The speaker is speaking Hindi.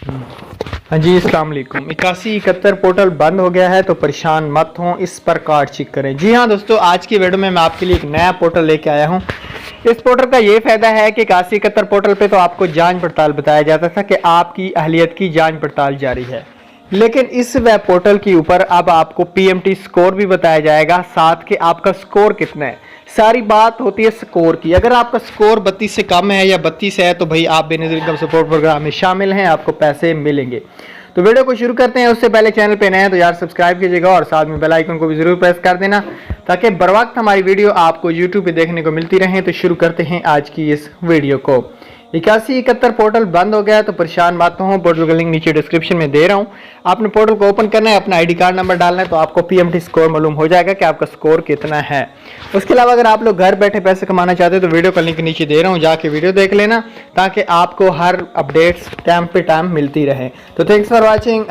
हाँ जी, अस्सलाम वालेकुम। 8171 पोर्टल बंद हो गया है तो परेशान मत हो, इस पर कार्ड चेक करें। जी हाँ दोस्तों, आज की वीडियो में मैं आपके लिए एक नया पोर्टल लेके आया हूँ। इस पोर्टल का ये फायदा है कि 8171 पोर्टल पे तो आपको जांच पड़ताल बताया जाता था कि आपकी अहलियत की जांच पड़ताल जारी है, लेकिन इस वेब पोर्टल के ऊपर अब आपको पीएमटी स्कोर भी बताया जाएगा, साथ के आपका स्कोर कितना है। सारी बात होती है स्कोर की। अगर आपका स्कोर 32 से कम है या 32 है तो भाई आप बेनज़ीर इनकम सपोर्ट प्रोग्राम में शामिल हैं, आपको पैसे मिलेंगे। तो वीडियो को शुरू करते हैं। उससे पहले चैनल पे नए हैं तो यार सब्सक्राइब कीजिएगा और साथ में बेल आइकन को भी जरूर प्रेस कर देना ताकि बर वक्त हमारी वीडियो आपको यूट्यूब पे देखने को मिलती रहे। तो शुरू करते हैं आज की इस वीडियो को। 8171 पोर्टल बंद हो गया है तो परेशान मत हो। पोर्टल का लिंक नीचे डिस्क्रिप्शन में दे रहा हूँ। आपने पोर्टल को ओपन करना है, अपना आईडी कार्ड नंबर डालना है तो आपको पीएमटी स्कोर मालूम हो जाएगा कि आपका स्कोर कितना है। उसके अलावा अगर आप लोग घर बैठे पैसे कमाना चाहते हो तो वीडियो का लिंक नीचे दे रहा हूँ, जाके वीडियो देख लेना ताकि आपको हर अपडेट्स टाइम पे टाइम मिलती रहे। तो थैंक्स फॉर वॉचिंग।